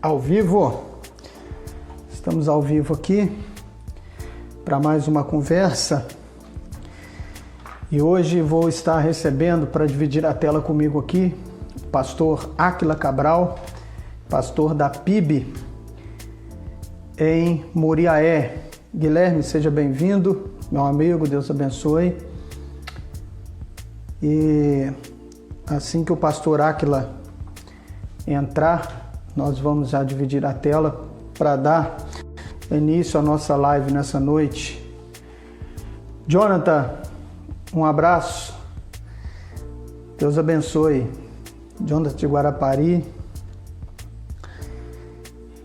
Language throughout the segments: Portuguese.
Ao vivo, estamos ao vivo aqui para mais uma conversa e hoje vou estar recebendo para dividir a tela comigo aqui o pastor Áquila Cabral, pastor da PIB em Muriaé. Guilherme, seja bem-vindo, meu amigo, Deus abençoe. E assim que o pastor Áquila entrar, nós vamos já dividir a tela para dar início à nossa live nessa noite. Jonathan, um abraço. Deus abençoe. Jonathan de Guarapari.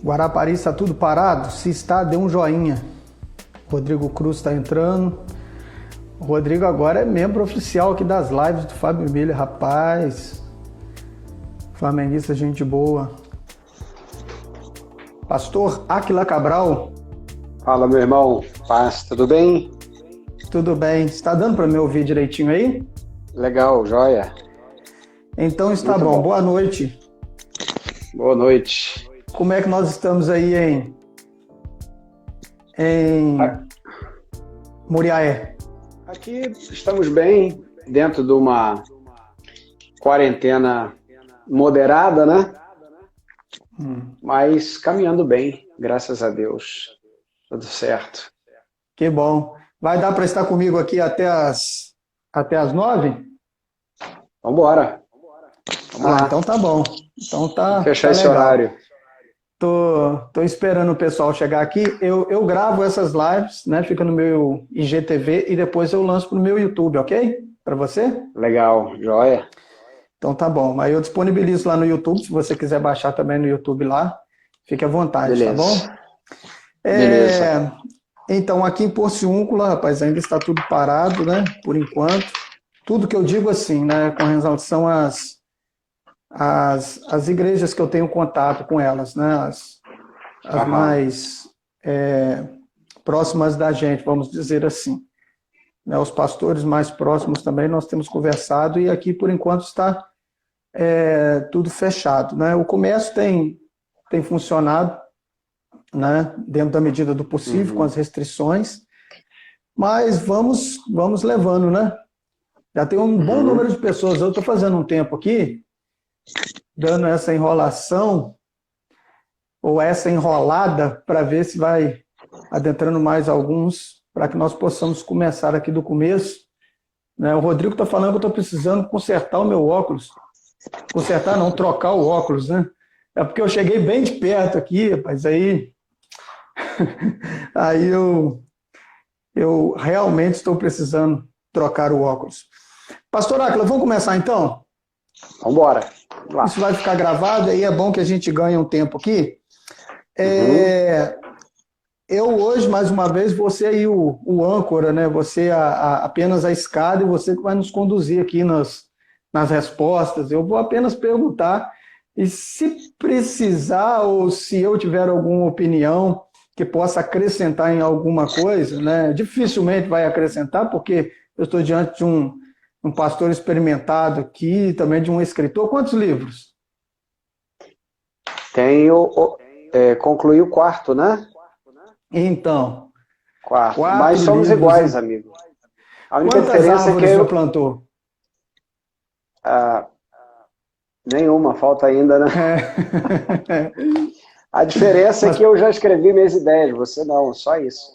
Guarapari está tudo parado? Se está, dê um joinha. Rodrigo Cruz está entrando. O Rodrigo agora é membro oficial aqui das lives do Fábio Milha. Rapaz, flamenguista, gente boa. Pastor Áquila Cabral. Fala, meu irmão. Paz, tudo bem? Tudo bem. Está dando para me ouvir direitinho aí? Legal, joia. Então está bom. Boa noite. Boa noite. Como é que nós estamos aí em Muriaé? Aqui estamos bem, dentro de uma quarentena moderada, né? Mas caminhando bem, graças a Deus. Tudo certo. Que bom. Vai dar para estar comigo aqui até as 9? Vambora. Vamos lá. Então tá bom. Então tá. Fechar tá esse legal. horário. Tô esperando o pessoal chegar aqui. Eu gravo essas lives, né? Fica no meu IGTV e depois eu lanço pro meu YouTube, ok? Para você? Legal, joia. Então tá bom. Aí eu disponibilizo lá no YouTube, se você quiser baixar também no YouTube lá, fique à vontade, Beleza. tá bom? Beleza. Então aqui em Porciúncula, rapaz, ainda está tudo parado, né? Por enquanto. Tudo que eu digo assim, né? Com relação às igrejas que eu tenho contato com elas, né? As mais próximas da gente, vamos dizer assim. Né, os pastores mais próximos também nós temos conversado e aqui por enquanto está tudo fechado, né? O comércio tem funcionado, né, dentro da medida do possível, com as restrições, mas vamos levando, né? Já tem um bom número de pessoas. Eu estou fazendo um tempo aqui dando essa enrolação ou essa enrolada para ver se vai adentrando mais alguns, para que nós possamos começar aqui do começo. Né? O Rodrigo está falando que eu estou precisando consertar o meu óculos. Consertar não, trocar o óculos, né? É porque eu cheguei bem de perto aqui, rapaz, aí eu realmente estou precisando trocar o óculos. Pastor Áquila, vamos começar então? Vambora. Vamos lá. Isso vai ficar gravado, aí é bom que a gente ganhe um tempo aqui. Eu hoje, mais uma vez, você aí o âncora, né? Você apenas a escada e você que vai nos conduzir aqui nas respostas. Eu vou apenas perguntar e se precisar ou se eu tiver alguma opinião que possa acrescentar em alguma coisa, né? Dificilmente vai acrescentar, porque eu estou diante de um pastor experimentado aqui, também de um escritor. Quantos livros? Concluí o quarto, né? Então, Quarto. Mas somos livros, iguais, amigo. A única quantas diferença árvores é que já plantou? Nenhuma, falta ainda, né? A diferença é que eu já escrevi minhas ideias, você não, só isso.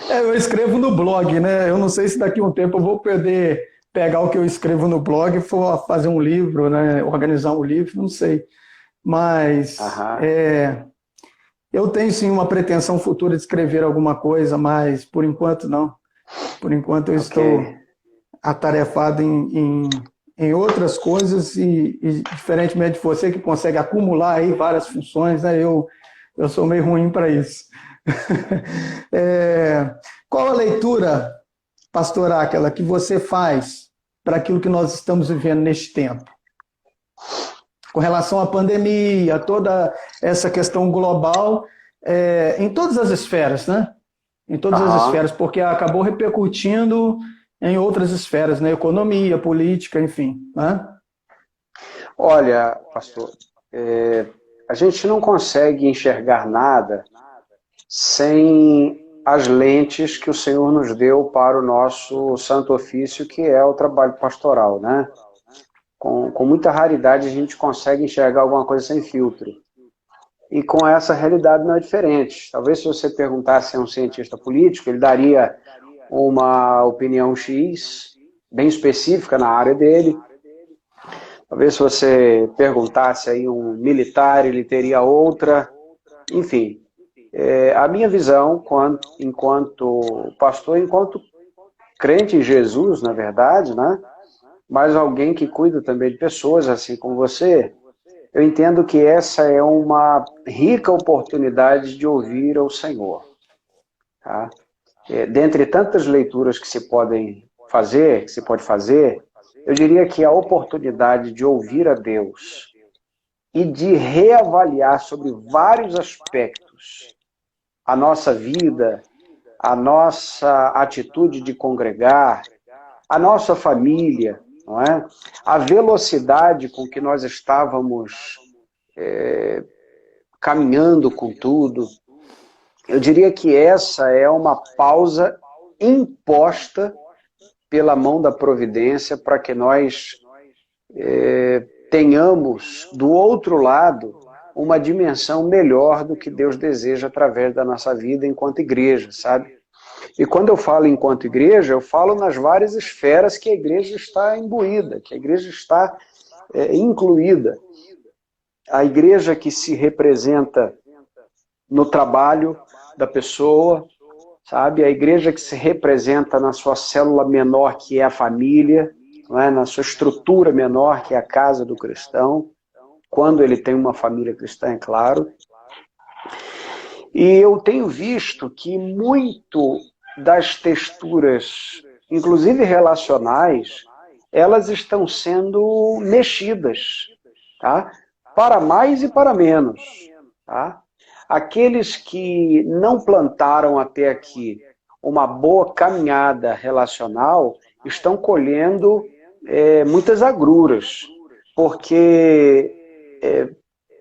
Eu escrevo no blog, né? Eu não sei se daqui a um tempo eu vou poder pegar o que eu escrevo no blog e for fazer um livro, né? Organizar um livro, não sei. Mas eu tenho sim uma pretensão futura de escrever alguma coisa, mas por enquanto não. Por enquanto eu estou atarefado em outras coisas e diferentemente de você que consegue acumular aí várias funções, né? Eu sou meio ruim para isso. Qual a leitura, pastor Áquila, que você faz para aquilo que nós estamos vivendo neste tempo? Com relação à pandemia, toda essa questão global, em todas as esferas, né? Em todas as esferas, porque acabou repercutindo em outras esferas, né? Economia, política, enfim, né? Olha, pastor, a gente não consegue enxergar nada sem as lentes que o Senhor nos deu para o nosso santo ofício, que é o trabalho pastoral, né? Com muita raridade a gente consegue enxergar alguma coisa sem filtro. E com essa realidade não é diferente. Talvez se você perguntasse a um cientista político, ele daria uma opinião X, bem específica na área dele. Talvez se você perguntasse aí um militar, ele teria outra. Enfim, a minha visão, enquanto pastor, enquanto crente em Jesus, na verdade, né? Mas alguém que cuida também de pessoas, assim como você, eu entendo que essa é uma rica oportunidade de ouvir ao Senhor. Tá? Dentre tantas leituras que se pode fazer, eu diria que a oportunidade de ouvir a Deus e de reavaliar sobre vários aspectos a nossa vida, a nossa atitude de congregar, a nossa família, não é? A velocidade com que nós estávamos caminhando com tudo. Eu diria que essa é uma pausa imposta pela mão da providência para que nós tenhamos do outro lado uma dimensão melhor do que Deus deseja através da nossa vida enquanto igreja, sabe? E quando eu falo enquanto igreja, eu falo nas várias esferas que a igreja está imbuída, que a igreja está incluída. A igreja que se representa no trabalho da pessoa, sabe? A igreja que se representa na sua célula menor, que é a família, não é? Na sua estrutura menor, que é a casa do cristão, quando ele tem uma família cristã, é claro. E eu tenho visto que muito das texturas, inclusive relacionais, elas estão sendo mexidas, tá? Para mais e para menos, tá? Aqueles que não plantaram até aqui uma boa caminhada relacional estão colhendo muitas agruras, porque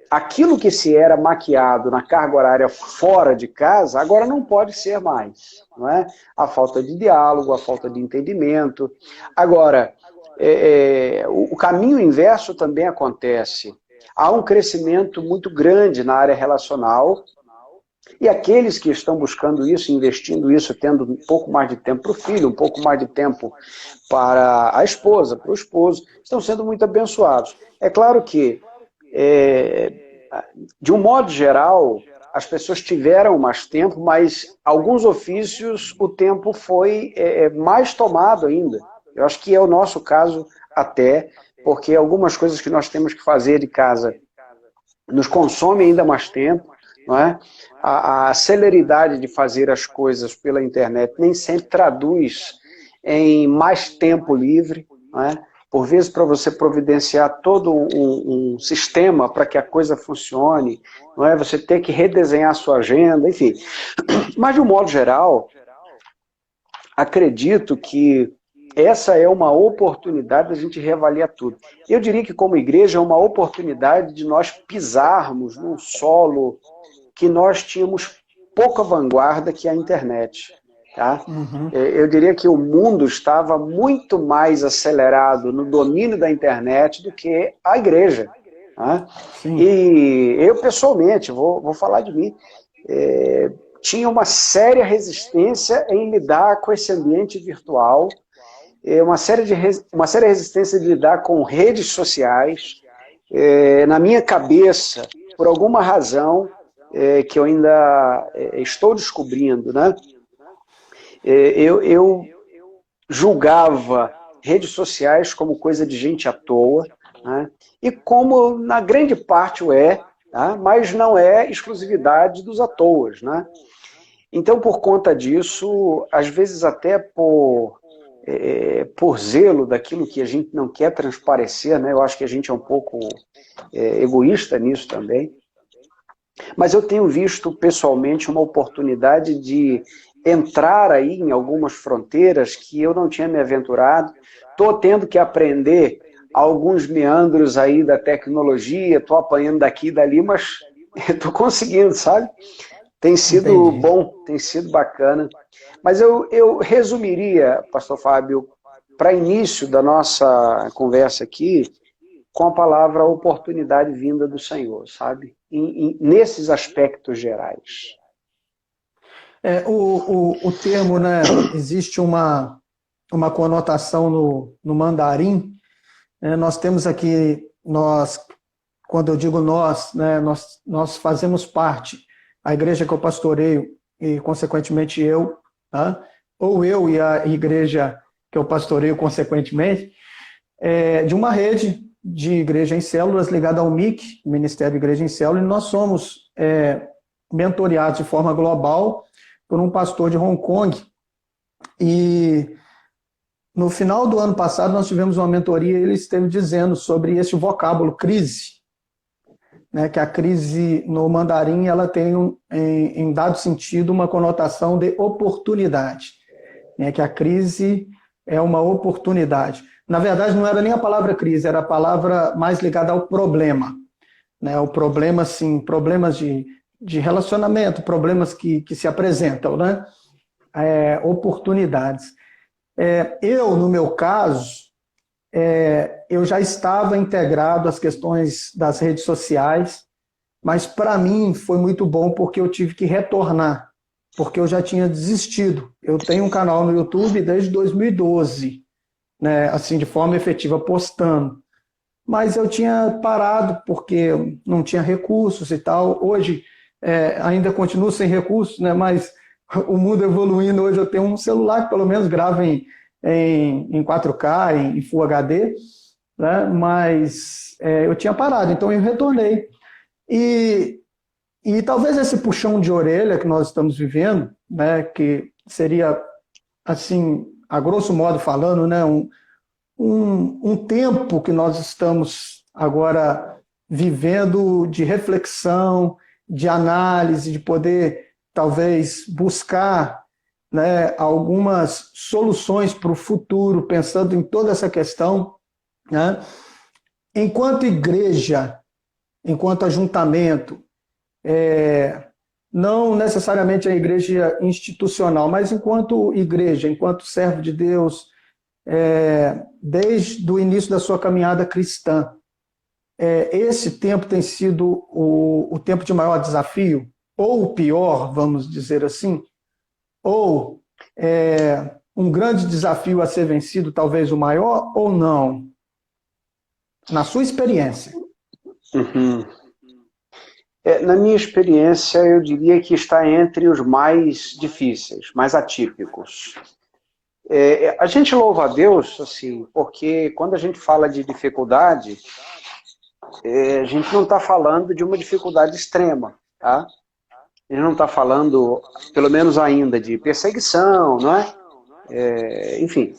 aquilo que se era maquiado na carga horária fora de casa, agora não pode ser mais, não é? A falta de diálogo, a falta de entendimento. Agora, o caminho inverso também acontece. Há um crescimento muito grande na área relacional, e aqueles que estão buscando isso, investindo isso, tendo um pouco mais de tempo para o filho, um pouco mais de tempo para a esposa, para o esposo, estão sendo muito abençoados. É claro que, de um modo geral, as pessoas tiveram mais tempo, mas alguns ofícios o tempo foi mais tomado ainda. Eu acho que é o nosso caso até, porque algumas coisas que nós temos que fazer de casa nos consomem ainda mais tempo, não é? A celeridade de fazer as coisas pela internet nem sempre traduz em mais tempo livre, não é? Por vezes, para você providenciar todo um sistema para que a coisa funcione, não é? Você ter que redesenhar a sua agenda, enfim. Mas, de um modo geral, acredito que essa é uma oportunidade da gente reavaliar tudo. Eu diria que, como igreja, é uma oportunidade de nós pisarmos num solo que nós tínhamos pouca vanguarda, que é a internet. Tá? Eu diria que o mundo estava muito mais acelerado no domínio da internet do que a igreja. Tá? E eu, pessoalmente, vou falar de mim, tinha uma séria resistência em lidar com esse ambiente virtual, uma séria resistência de lidar com redes sociais. Na minha cabeça, por alguma razão que eu ainda estou descobrindo, né? Eu julgava redes sociais como coisa de gente à toa, né? E como na grande parte tá? Mas não é exclusividade dos à toas, né? Então, por conta disso, às vezes até por zelo daquilo que a gente não quer transparecer, né? Eu acho que a gente é um pouco egoísta nisso também. Mas eu tenho visto pessoalmente uma oportunidade de entrar aí em algumas fronteiras que eu não tinha me aventurado. Estou tendo que aprender alguns meandros aí da tecnologia, estou apanhando daqui e dali, mas estou conseguindo, sabe? Tem sido Entendi. bom, tem sido bacana. Mas eu resumiria, pastor Fábio, para início da nossa conversa aqui, com a palavra oportunidade vinda do Senhor, sabe? Nesses aspectos gerais. O termo, né, existe uma conotação no mandarim. Nós temos aqui, quando eu digo nós, né, nós fazemos parte, a igreja que eu pastoreio e, consequentemente, eu, tá? Ou eu e a igreja que eu pastoreio, consequentemente, de uma rede de igreja em células ligada ao MIC, Ministério de Igreja em Célula, e nós somos mentoreados de forma global por um pastor de Hong Kong. E no final do ano passado nós tivemos uma mentoria e ele esteve dizendo sobre esse vocábulo crise, né, que a crise no mandarim ela tem, em dado sentido, uma conotação de oportunidade, né, que a crise é uma oportunidade. Na verdade, não era nem a palavra crise, era a palavra mais ligada ao problema. Né, o problema, sim, problemas de relacionamento, problemas que se apresentam, né, oportunidades. Eu, no meu caso, eu já estava integrado às questões das redes sociais, mas para mim foi muito bom porque eu tive que retornar, porque eu já tinha desistido. Eu tenho um canal no YouTube desde 2012, né, assim, de forma efetiva, postando. Mas eu tinha parado porque não tinha recursos e tal. Hoje ainda continuo sem recursos, né, mas o mundo evoluindo, hoje eu tenho um celular que pelo menos grava em 4K, em Full HD, né, mas eu tinha parado, então eu retornei. E talvez esse puxão de orelha que nós estamos vivendo, né, que seria, assim, a grosso modo falando, né, um tempo que nós estamos agora vivendo de reflexão, de análise, de poder talvez buscar, né, algumas soluções para o futuro, pensando em toda essa questão, né? Enquanto igreja, enquanto ajuntamento, não necessariamente a igreja institucional, mas enquanto igreja, enquanto servo de Deus, desde o início da sua caminhada cristã, esse tempo tem sido o tempo de maior desafio, ou o pior, vamos dizer assim, ou um grande desafio a ser vencido, talvez o maior, ou não? Na sua experiência. Uhum. Na minha experiência, eu diria que está entre os mais difíceis, mais atípicos. A gente louva a Deus, assim, porque quando a gente fala de dificuldade, a gente não está falando de uma dificuldade extrema, tá? A gente não está falando, pelo menos ainda, de perseguição, não é? Enfim.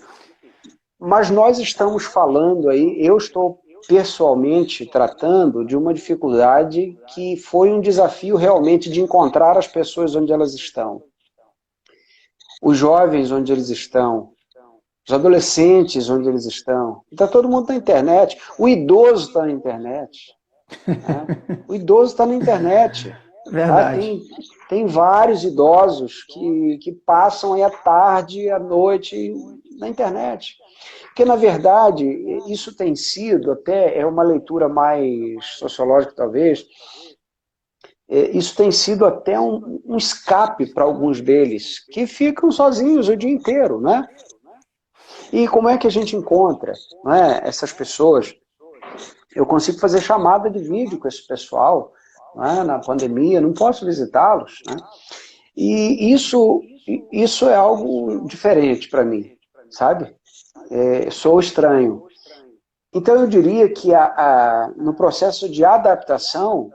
Mas nós estamos falando aí, eu estou pessoalmente tratando de uma dificuldade que foi um desafio realmente de encontrar as pessoas onde elas estão. Os jovens onde eles estão, os adolescentes onde eles estão. Está todo mundo na internet. O idoso está na internet. Né? O idoso está na internet. Verdade. Tem vários idosos que passam aí a tarde, a noite na internet. Porque, na verdade, isso tem sido, até uma leitura mais sociológica talvez, isso tem sido até um escape para alguns deles, que ficam sozinhos o dia inteiro, né? E como é que a gente encontra, né, essas pessoas? Eu consigo fazer chamada de vídeo com esse pessoal, né, na pandemia, não posso visitá-los, né? E isso é algo diferente para mim, sabe? Sou estranho. Então eu diria que no processo de adaptação,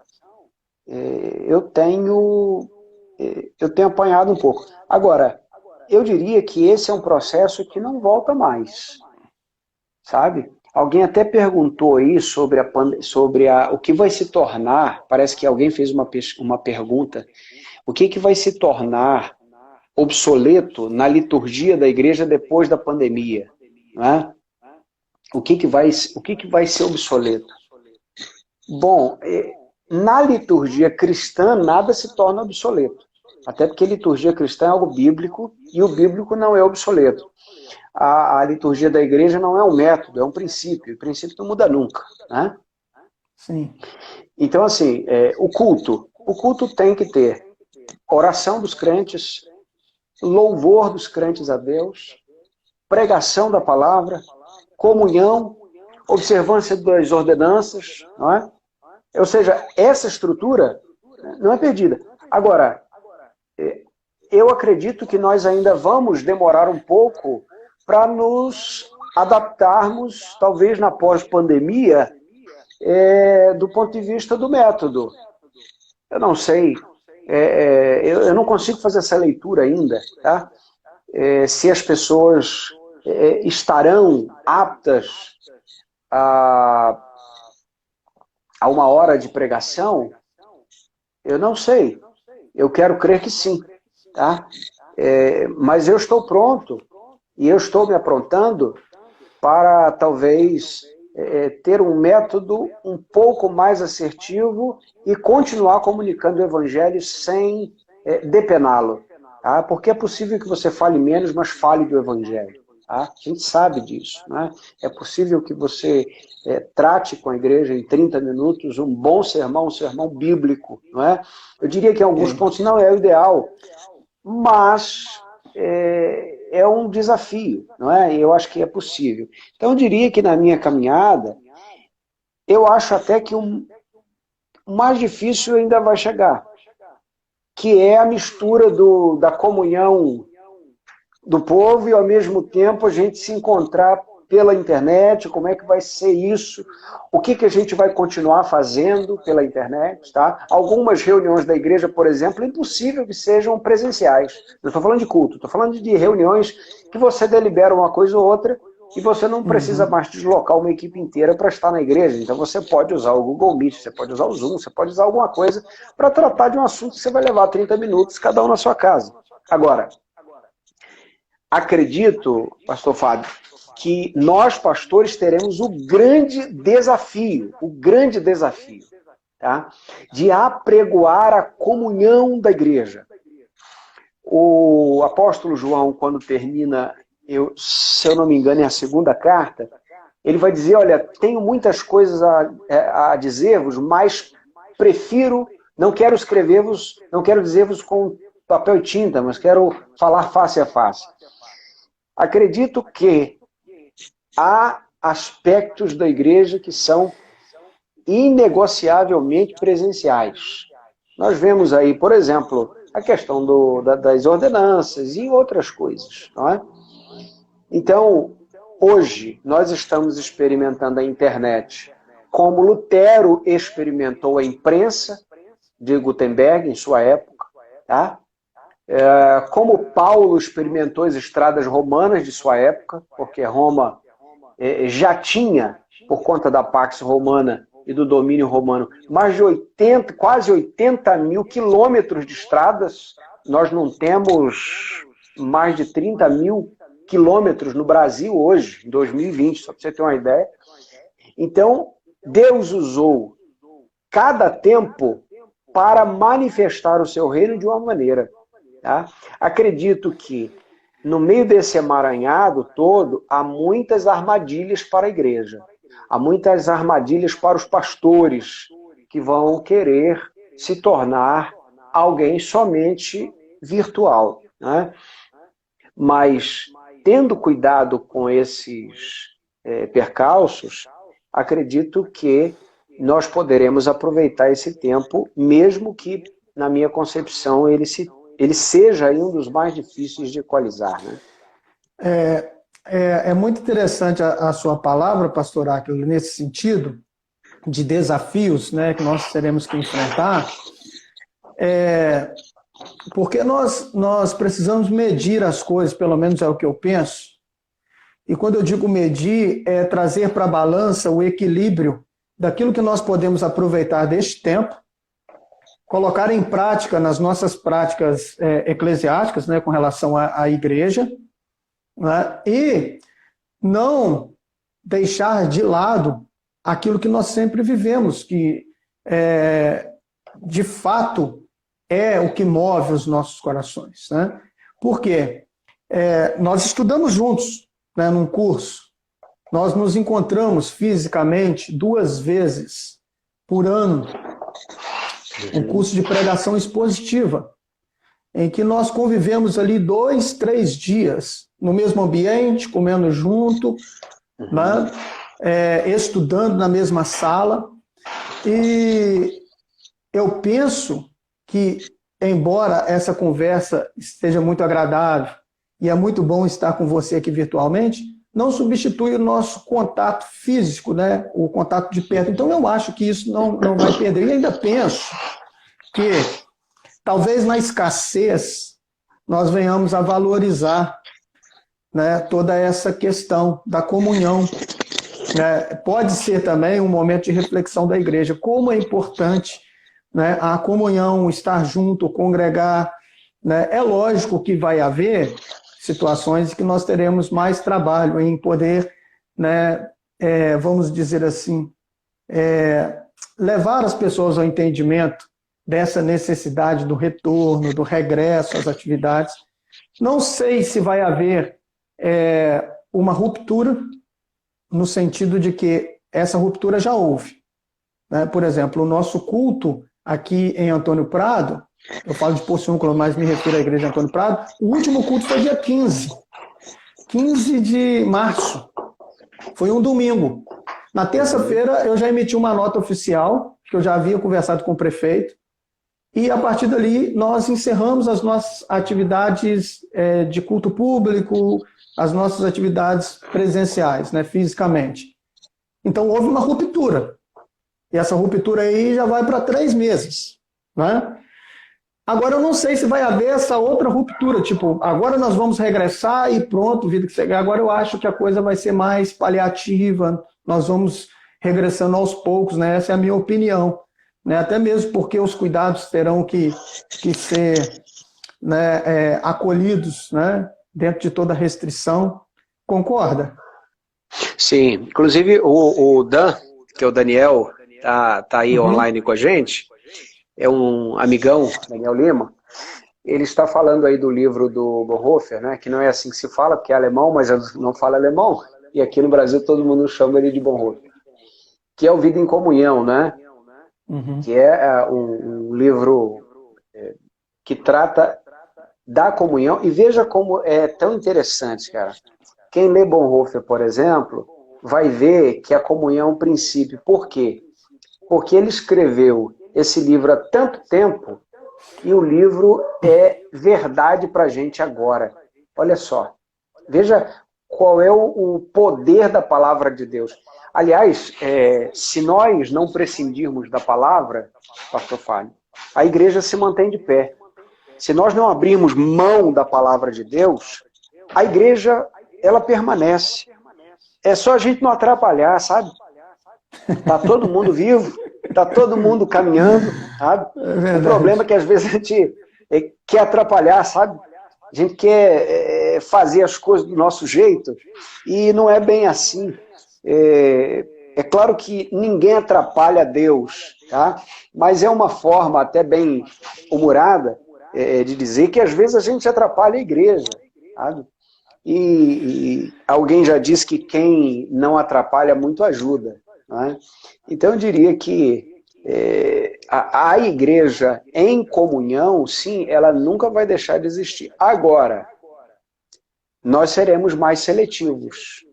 eu tenho apanhado um pouco. Agora, eu diria que esse é um processo que não volta mais, sabe? Alguém até perguntou aí sobre o que vai se tornar, parece que alguém fez uma pergunta, o que vai se tornar obsoleto na liturgia da igreja depois da pandemia, não é? O que que vai ser obsoleto? Bom, na liturgia cristã nada se torna obsoleto. Até porque liturgia cristã é algo bíblico e o bíblico não é obsoleto. A liturgia da igreja não é um método, é um princípio. O princípio não muda nunca, né? Sim. Então, assim, o culto tem que ter oração dos crentes, louvor dos crentes a Deus, pregação da palavra, comunhão, observância das ordenanças, não é? Ou seja, essa estrutura não é perdida. Agora, eu acredito que nós ainda vamos demorar um pouco para nos adaptarmos, talvez na pós-pandemia, do ponto de vista do método. Eu não sei, eu não consigo fazer essa leitura ainda, tá? Se as pessoas estarão aptas a uma hora de pregação, eu não sei. Eu quero crer que sim, tá? Mas eu estou pronto e eu estou me aprontando para talvez ter um método um pouco mais assertivo e continuar comunicando o evangelho sem depená-lo. Tá? Porque é possível que você fale menos, mas fale do evangelho. Tá? A gente sabe disso. Né? É possível que você trate com a igreja em 30 minutos um bom sermão, um sermão bíblico. Não é? Eu diria que em alguns pontos não é o ideal, mas é um desafio, não é? Eu acho que é possível. Então eu diria que na minha caminhada, eu acho até que o mais difícil ainda vai chegar, que é a mistura da comunhão do povo e ao mesmo tempo a gente se encontrar pela internet, como é que vai ser isso, o que a gente vai continuar fazendo pela internet, tá? Algumas reuniões da igreja, por exemplo, é impossível que sejam presenciais. Não estou falando de culto, estou falando de reuniões que você delibera uma coisa ou outra e você não precisa mais deslocar uma equipe inteira para estar na igreja. Então você pode usar o Google Meet, você pode usar o Zoom, você pode usar alguma coisa para tratar de um assunto que você vai levar 30 minutos, cada um na sua casa. Agora, acredito, pastor Fábio, que nós, pastores, teremos o grande desafio, tá? De apregoar a comunhão da igreja. O apóstolo João, quando termina, se eu não me engano, é a segunda carta, ele vai dizer, olha, tenho muitas coisas a dizer-vos, mas prefiro, não quero escrever-vos, não quero dizer-vos com papel e tinta, mas quero falar face a face. Acredito que há aspectos da igreja que são inegociavelmente presenciais. Nós vemos aí, por exemplo, a questão das ordenanças e outras coisas, não é? Então, hoje, nós estamos experimentando a internet como Lutero experimentou a imprensa de Gutenberg em sua época, tá? Como Paulo experimentou as estradas romanas de sua época, porque Roma já tinha, por conta da Pax Romana e do domínio romano, mais de quase 80 mil quilômetros de estradas. Nós não temos mais de 30 mil quilômetros no Brasil hoje, em 2020, só para você ter uma ideia. Então, Deus usou cada tempo para manifestar o seu reino de uma maneira. Tá? Acredito que no meio desse emaranhado todo, há muitas armadilhas para a igreja. Há muitas armadilhas para os pastores que vão querer se tornar alguém somente virtual. Né? Mas, tendo cuidado com esses percalços, acredito que nós poderemos aproveitar esse tempo, mesmo que, na minha concepção, ele seja aí um dos mais difíceis de equalizar, né? É muito interessante a sua palavra, pastor Áquila, nesse sentido de desafios, né, que nós teremos que enfrentar, porque nós precisamos medir as coisas, pelo menos é o que eu penso, e quando eu digo medir, é trazer para a balança o equilíbrio daquilo que nós podemos aproveitar deste tempo, colocar em prática nas nossas práticas eclesiásticas, né, com relação à igreja, né, e não deixar de lado aquilo que nós sempre vivemos, que de fato é o que move os nossos corações, né? Por quê? Nós estudamos juntos, né, num curso, nós nos encontramos fisicamente 2 vezes por ano, um curso de pregação expositiva, em que nós convivemos ali 2, 3 dias no mesmo ambiente, comendo junto, né? Estudando na mesma sala. E eu penso que, embora essa conversa esteja muito agradável e é muito bom estar com você aqui virtualmente, não substitui o nosso contato físico, né? O contato de perto. Então eu acho que isso não vai perder. E ainda penso que talvez na escassez nós venhamos a valorizar, né, toda essa questão da comunhão. Né? Pode ser também um momento de reflexão da igreja, como é importante, né, a comunhão, estar junto, congregar. Né? É lógico que vai haver situações que nós teremos mais trabalho em poder, né, vamos dizer assim, levar as pessoas ao entendimento dessa necessidade do retorno, do regresso às atividades. Não sei se vai haver uma ruptura, no sentido de que essa ruptura já houve. Né? Por exemplo, o nosso culto aqui em Antônio Prado, eu falo de Porciúncula, mas me refiro à igreja de Antônio Prado, o último culto foi dia 15 de março, foi um domingo. Na terça-feira eu já emiti uma nota oficial, que eu já havia conversado com o prefeito, e a partir dali nós encerramos as nossas atividades de culto público, as nossas atividades presenciais, né, fisicamente. Então houve uma ruptura. E essa ruptura aí já vai para 3 meses. Né? Agora eu não sei se vai haver essa outra ruptura, tipo, agora nós vamos regressar e pronto, vida que segue. Agora eu acho que a coisa vai ser mais paliativa, nós vamos regressando aos poucos, né? Essa é a minha opinião. Né? Até mesmo porque os cuidados terão que ser, né, acolhidos, né, dentro de toda restrição. Concorda? Sim, inclusive o Dan, que é o Daniel, tá aí online com a gente, é um amigão, Daniel Lima, ele está falando aí do livro do Bonhoeffer, né, que não é assim que se fala, porque é alemão, mas eu não falo alemão, e aqui no Brasil todo mundo chama ele de Bonhoeffer, que é o Vida em Comunhão, né, que é um livro que trata da comunhão, e veja como é tão interessante, cara. Quem lê Bonhoeffer, por exemplo, vai ver que a comunhão é um princípio. Por quê? Porque ele escreveu esse livro há tanto tempo e o livro é verdade para a gente agora. Olha só. Veja qual é o poder da palavra de Deus. Aliás, se nós não prescindirmos da palavra, pastor Fábio, a igreja se mantém de pé. Se nós não abrirmos mão da palavra de Deus, a igreja, ela permanece. É só a gente não atrapalhar, sabe? Tá todo mundo vivo, tá todo mundo caminhando, sabe? O problema é que às vezes a gente quer atrapalhar, sabe? A gente quer fazer as coisas do nosso jeito e não é bem assim. É claro que ninguém atrapalha Deus, tá? Mas é uma forma até bem humorada de dizer que às vezes a gente atrapalha a igreja, sabe? E alguém já disse que quem não atrapalha muito ajuda. Né? Então eu diria que a igreja em comunhão, sim, ela nunca vai deixar de existir. Agora, nós seremos mais seletivos.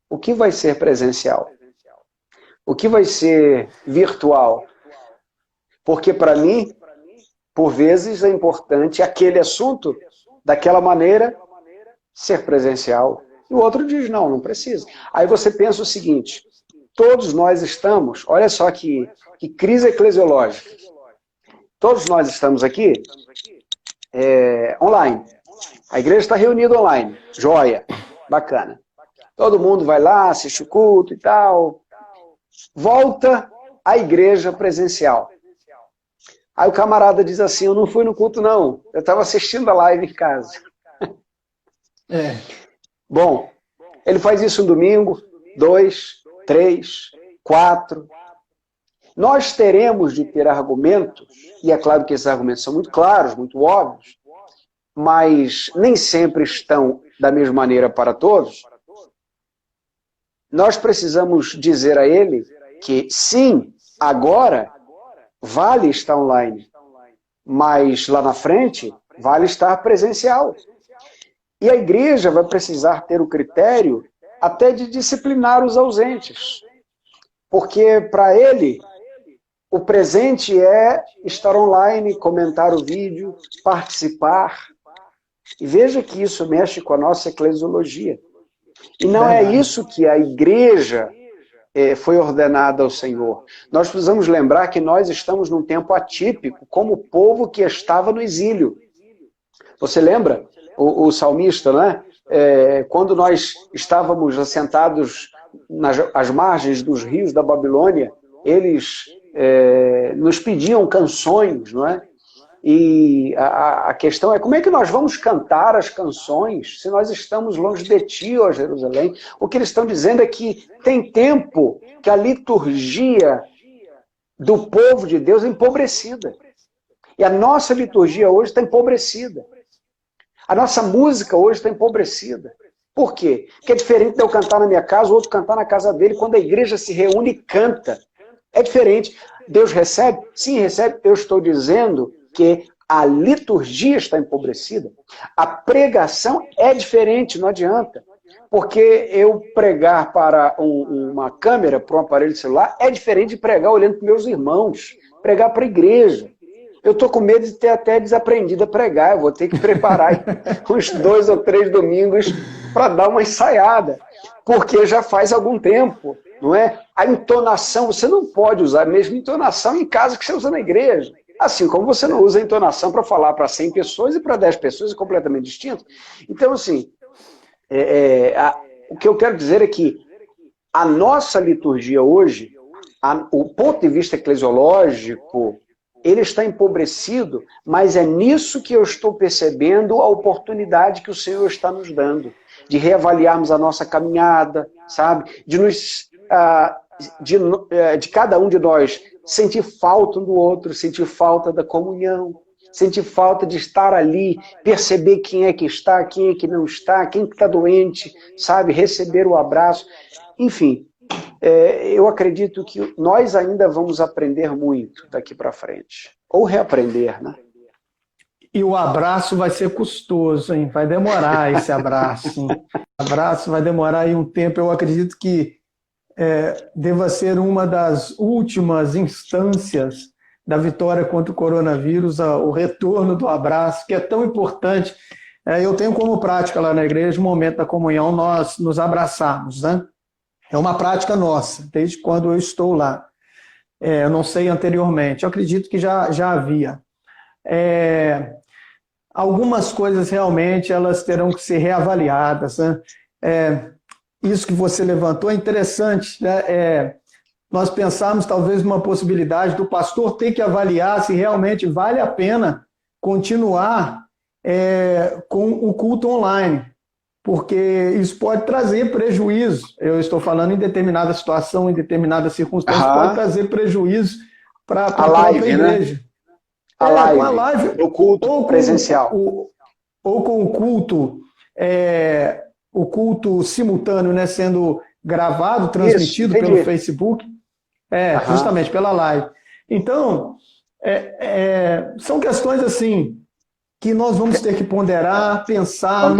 O que vai ser presencial? O que vai ser virtual? Porque para mim, por vezes é importante aquele assunto, daquela maneira, ser presencial. E o outro diz, não precisa. Aí você pensa o seguinte, todos nós estamos, olha só que crise eclesiológica, todos nós estamos aqui online. A igreja está reunida online, joia, bacana. Todo mundo vai lá, assiste o culto e tal. Volta à igreja presencial. Aí o camarada diz assim, eu não fui no culto não, eu estava assistindo a live em casa. Bom, ele faz isso no domingo, 2, 3, 4. Nós teremos de ter argumentos, e é claro que esses argumentos são muito claros, muito óbvios, mas nem sempre estão da mesma maneira para todos. Nós precisamos dizer a ele que, sim, agora vale estar online, mas lá na frente vale estar presencial. E a igreja vai precisar ter o critério até de disciplinar os ausentes, porque para ele o presente é estar online, comentar o vídeo, participar. E veja que isso mexe com a nossa eclesiologia. E não é isso que a igreja foi ordenada ao Senhor. Nós precisamos lembrar que nós estamos num tempo atípico, como o povo que estava no exílio. Você lembra? O salmista, né? Quando nós estávamos assentados às margens dos rios da Babilônia, eles nos pediam canções, não é? E a questão é como é que nós vamos cantar as canções se nós estamos longe de ti, ó Jerusalém? O que eles estão dizendo é que tem tempo que a liturgia do povo de Deus é empobrecida. E a nossa liturgia hoje está empobrecida. A nossa música hoje está empobrecida. Por quê? Porque é diferente de eu cantar na minha casa, o outro cantar na casa dele, quando a igreja se reúne e canta. É diferente. Deus recebe? Sim, recebe. Eu estou dizendo que a liturgia está empobrecida. A pregação é diferente, não adianta. Porque eu pregar para uma câmera, para um aparelho celular, é diferente de pregar olhando para meus irmãos, pregar para a igreja. Eu estou com medo de ter até desaprendido a pregar, eu vou ter que preparar uns 2 ou 3 domingos para dar uma ensaiada, porque já faz algum tempo, não é? A entonação, você não pode usar a mesma entonação em casa que você usa na igreja. Assim como você não usa a entonação para falar para 100 pessoas e para 10 pessoas, é completamente distinto. Então, assim, o que eu quero dizer é que a nossa liturgia hoje, o ponto de vista eclesiológico, ele está empobrecido, mas é nisso que eu estou percebendo a oportunidade que o Senhor está nos dando, de reavaliarmos a nossa caminhada, sabe? De cada um de nós sentir falta um do outro, sentir falta da comunhão, sentir falta de estar ali, perceber quem é que está, quem é que não está, quem está doente, sabe? Receber o abraço. Enfim, eu acredito que nós ainda vamos aprender muito daqui para frente. Ou reaprender, né? E o abraço vai ser custoso, hein? Vai demorar esse abraço. Hein? O abraço vai demorar aí um tempo. Eu acredito que deva ser uma das últimas instâncias da vitória contra o coronavírus, o retorno do abraço, que é tão importante. Eu tenho como prática lá na igreja, no momento da comunhão, nós nos abraçarmos, né? É uma prática nossa, desde quando eu estou lá. Eu não sei anteriormente, eu acredito que já havia. Algumas coisas realmente elas terão que ser reavaliadas, né? Isso que você levantou é interessante, né? Nós pensamos talvez numa possibilidade do pastor ter que avaliar se realmente vale a pena continuar com o culto online, porque isso pode trazer prejuízo. Eu estou falando em determinada situação, em determinada circunstância, pode trazer prejuízo para a própria igreja. Né? A live, o culto presencial. Ou com o culto simultâneo, né, sendo gravado, transmitido pelo Facebook, justamente pela live. Então, são questões assim que nós vamos ter que ponderar, pensar,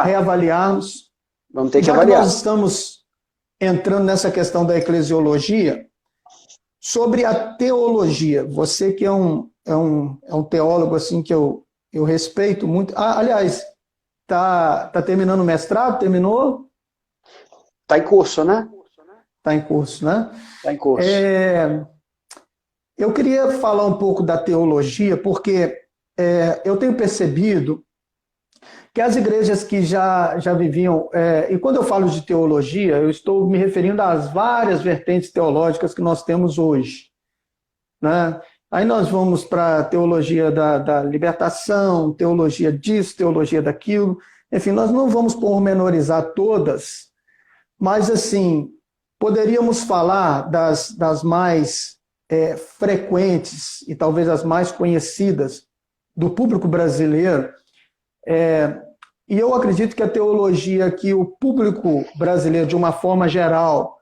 reavaliarmos. Vamos ter que avaliar. Nós estamos entrando nessa questão da eclesiologia, sobre a teologia. Você que é um teólogo assim que eu respeito muito. Aliás, tá terminando o mestrado? Terminou? Está em curso, né? Está em curso, né? Está em curso. Eu queria falar um pouco da teologia, porque eu tenho percebido que as igrejas que já viviam... e quando eu falo de teologia, eu estou me referindo às várias vertentes teológicas que nós temos hoje. Né? Aí nós vamos para a teologia da libertação, teologia disso, teologia daquilo. Enfim, nós não vamos pormenorizar todas, mas assim, poderíamos falar das mais frequentes e talvez as mais conhecidas do público brasileiro. E eu acredito que a teologia que o público brasileiro, de uma forma geral,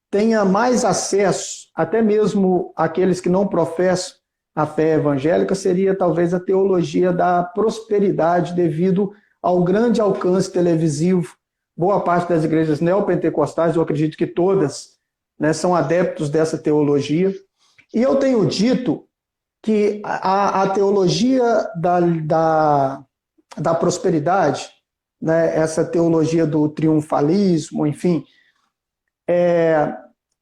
tenha mais acesso, até mesmo aqueles que não professam a fé evangélica, seria talvez a teologia da prosperidade, devido ao grande alcance televisivo. Boa parte das igrejas neopentecostais, eu acredito que todas, né, são adeptos dessa teologia. E eu tenho dito que a teologia da prosperidade, né, essa teologia do triunfalismo, enfim,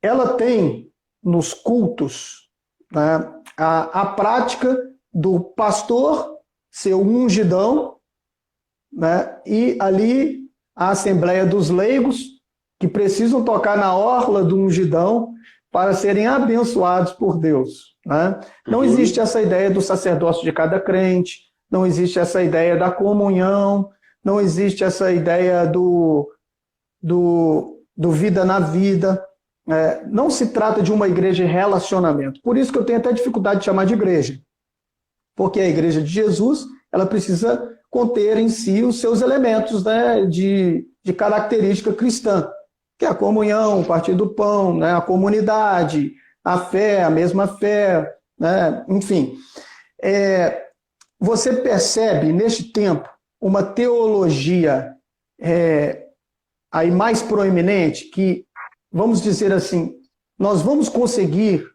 ela tem nos cultos, né, a prática do pastor ser o ungidão, né, e ali a assembleia dos leigos, que precisam tocar na orla do ungidão para serem abençoados por Deus, né? Não existe essa ideia do sacerdócio de cada crente, não existe essa ideia da comunhão, não existe essa ideia do vida na vida. Não se trata de uma igreja de relacionamento. Por isso que eu tenho até dificuldade de chamar de igreja. Porque a igreja de Jesus, ela precisa conter em si os seus elementos, né, de característica cristã, que é a comunhão, o partir do pão, né, a comunidade, a fé, a mesma fé, né, enfim. Você percebe, neste tempo, uma teologia aí mais proeminente, que, vamos dizer assim, nós vamos conseguir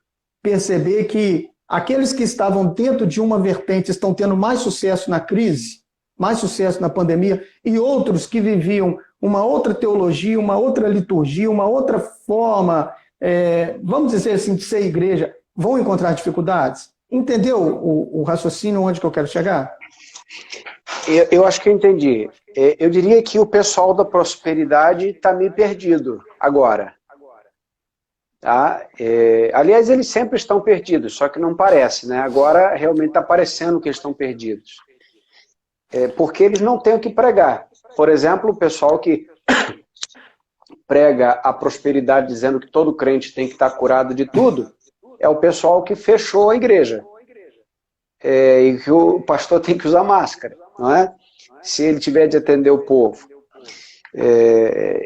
perceber que aqueles que estavam dentro de uma vertente estão tendo mais sucesso na crise, mais sucesso na pandemia, e outros que viviam uma outra teologia, uma outra liturgia, uma outra forma, vamos dizer assim, de ser igreja, vão encontrar dificuldades? Entendeu o raciocínio onde que eu quero chegar? Eu acho que eu entendi. Eu diria que o pessoal da prosperidade está meio perdido agora. Tá? Aliás, eles sempre estão perdidos, só que não parece, né? Agora realmente está parecendo que eles estão perdidos. Porque eles não têm o que pregar. Por exemplo, o pessoal que prega a prosperidade dizendo que todo crente tem que estar curado de tudo, é o pessoal que fechou a igreja. E que o pastor tem que usar máscara, não é? Se ele tiver de atender o povo.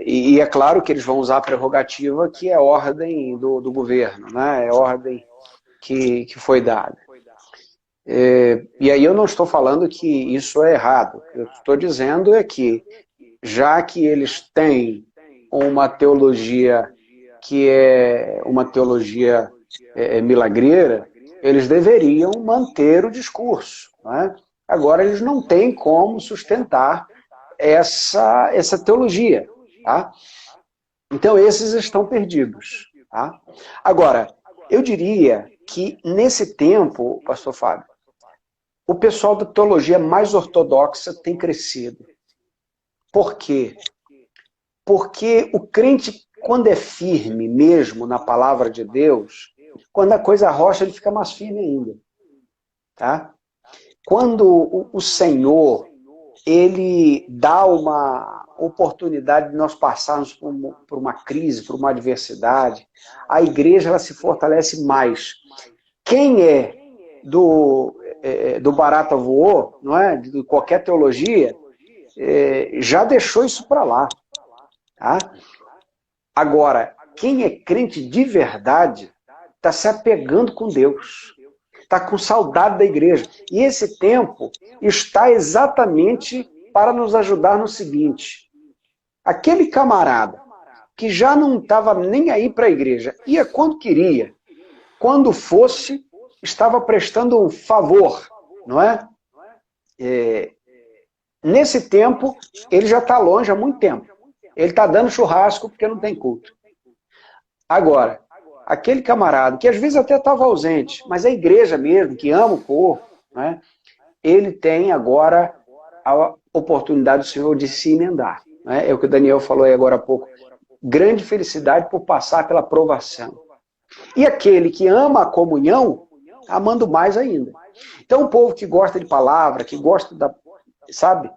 E é claro que eles vão usar a prerrogativa que é ordem do governo, né? É ordem que foi dada. E aí eu não estou falando que isso é errado. Eu estou dizendo que, já que eles têm uma teologia que é uma teologia milagreira, eles deveriam manter o discurso, né? Agora eles não têm como sustentar essa teologia, tá? Então esses estão perdidos, tá? Agora, eu diria que nesse tempo, pastor Fábio, o pessoal da teologia mais ortodoxa tem crescido. Por quê? Porque o crente, quando é firme mesmo na palavra de Deus, quando a coisa rocha, ele fica mais firme ainda. Tá? Quando o Senhor, ele dá uma oportunidade de nós passarmos por uma crise, por uma adversidade, a igreja ela se fortalece mais. Quem é do barata voou, não é? De qualquer teologia, já deixou isso para lá. Tá? Agora, quem é crente de verdade está se apegando com Deus, está com saudade da igreja. E esse tempo está exatamente para nos ajudar no seguinte: aquele camarada que já não estava nem aí para a igreja, ia quando queria, quando fosse, estava prestando um favor, não é? Nesse tempo, ele já está longe há muito tempo. Ele está dando churrasco porque não tem culto. Agora, aquele camarada, que às vezes até estava ausente, mas a igreja mesmo, que ama o povo, né, ele tem agora a oportunidade do Senhor de se emendar. Né? É o que o Daniel falou aí agora há pouco. Grande felicidade por passar pela provação. E aquele que ama a comunhão, amando mais ainda. Então o povo que gosta de palavra, que gosta sabe,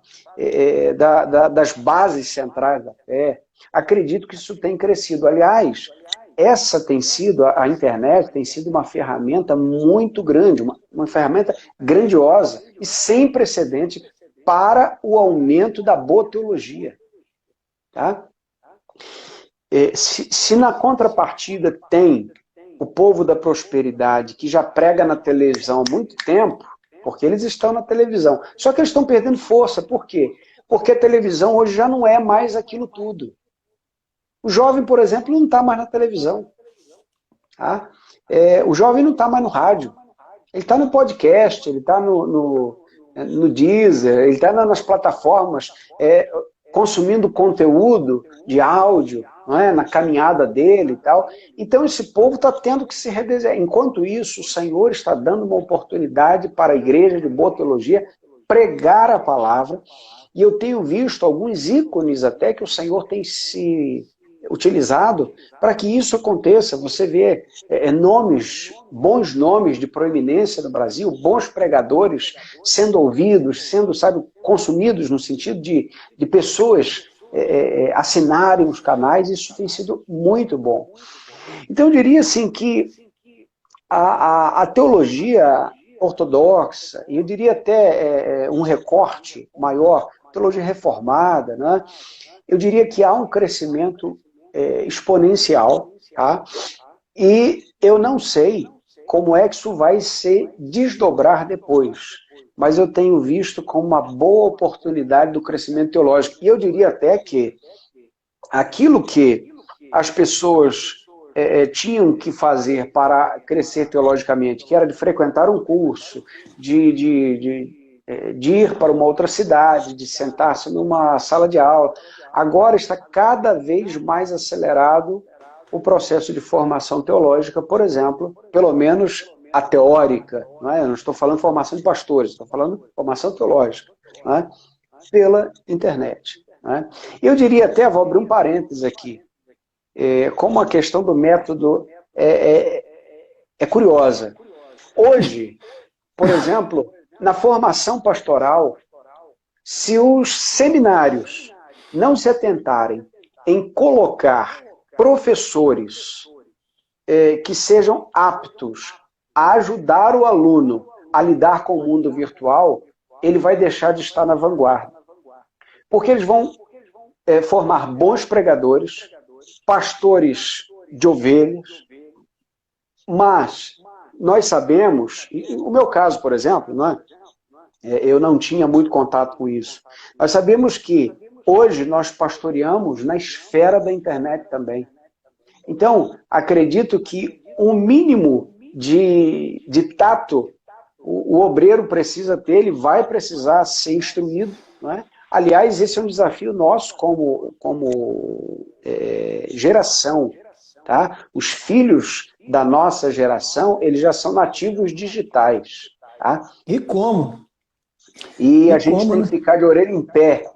das bases centrais da fé. Acredito que isso tem crescido. Aliás, essa tem sido, a internet tem sido uma ferramenta muito grande, uma ferramenta grandiosa e sem precedente para o aumento da boa teologia. Tá? Se na contrapartida tem o povo da prosperidade, que já prega na televisão há muito tempo, porque eles estão na televisão, só que eles estão perdendo força. Por quê? Porque a televisão hoje já não é mais aquilo tudo. O jovem, por exemplo, não está mais na televisão. Tá? O jovem não está mais no rádio. Ele está no podcast, ele está no Deezer, ele está nas plataformas, consumindo conteúdo de áudio, não é? Na caminhada dele e tal. Então esse povo está tendo que se redesenhar. Enquanto isso, o Senhor está dando uma oportunidade para a igreja de boa teologia pregar a palavra. E eu tenho visto alguns ícones até que o Senhor tem se utilizado para que isso aconteça. Você vê bons nomes de proeminência no Brasil, bons pregadores sendo ouvidos, sendo, sabe, consumidos no sentido de pessoas assinarem os canais. Isso tem sido muito bom. Então eu diria assim que a teologia ortodoxa, e eu diria até um recorte maior, teologia reformada, né? Eu diria que há um crescimento exponencial, tá? E eu não sei como é que isso vai se desdobrar depois, mas eu tenho visto como uma boa oportunidade do crescimento teológico. E eu diria até que aquilo que as pessoas tinham que fazer para crescer teologicamente, que era de frequentar um curso, de ir para uma outra cidade, de sentar-se numa sala de aula, agora está cada vez mais acelerado o processo de formação teológica, por exemplo, pelo menos a teórica, não é? Eu não estou falando formação de pastores, estou falando formação teológica, não é? Pela internet. Não é? Eu diria até, vou abrir um parênteses aqui, como a questão do método é curiosa. Hoje, por exemplo, na formação pastoral, se os seminários não se atentarem em colocar professores que sejam aptos a ajudar o aluno a lidar com o mundo virtual, ele vai deixar de estar na vanguarda. Porque eles vão formar bons pregadores, pastores de ovelhas, mas nós sabemos, o meu caso, por exemplo, não é? Eu não tinha muito contato com isso. Nós sabemos que hoje nós pastoreamos na esfera da internet também. Então, acredito que um mínimo de tato o obreiro precisa ter, ele vai precisar ser instruído, não é? Aliás, esse é um desafio nosso como geração. Tá? Os filhos da nossa geração, eles já são nativos digitais. Tá? E como? E a gente tem que ficar de orelha em pé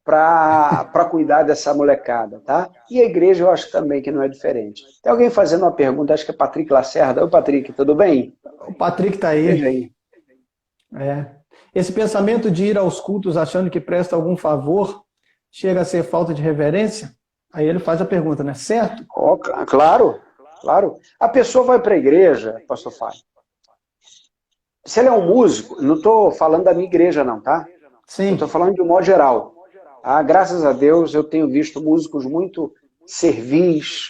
para cuidar dessa molecada. Tá? E a igreja eu acho também que não é diferente. Tem alguém fazendo uma pergunta, acho que é Patrick Lacerda. Oi, Patrick, tudo bem? O Patrick está aí. Veja aí. Esse pensamento de ir aos cultos achando que presta algum favor chega a ser falta de reverência? Aí ele faz a pergunta, né? Certo? Oh, claro, claro. A pessoa vai para a igreja, pastor Fábio. Se ele é um músico, não estou falando da minha igreja não, tá? Sim. Eu estou falando de um modo geral. Graças a Deus eu tenho visto músicos muito servis,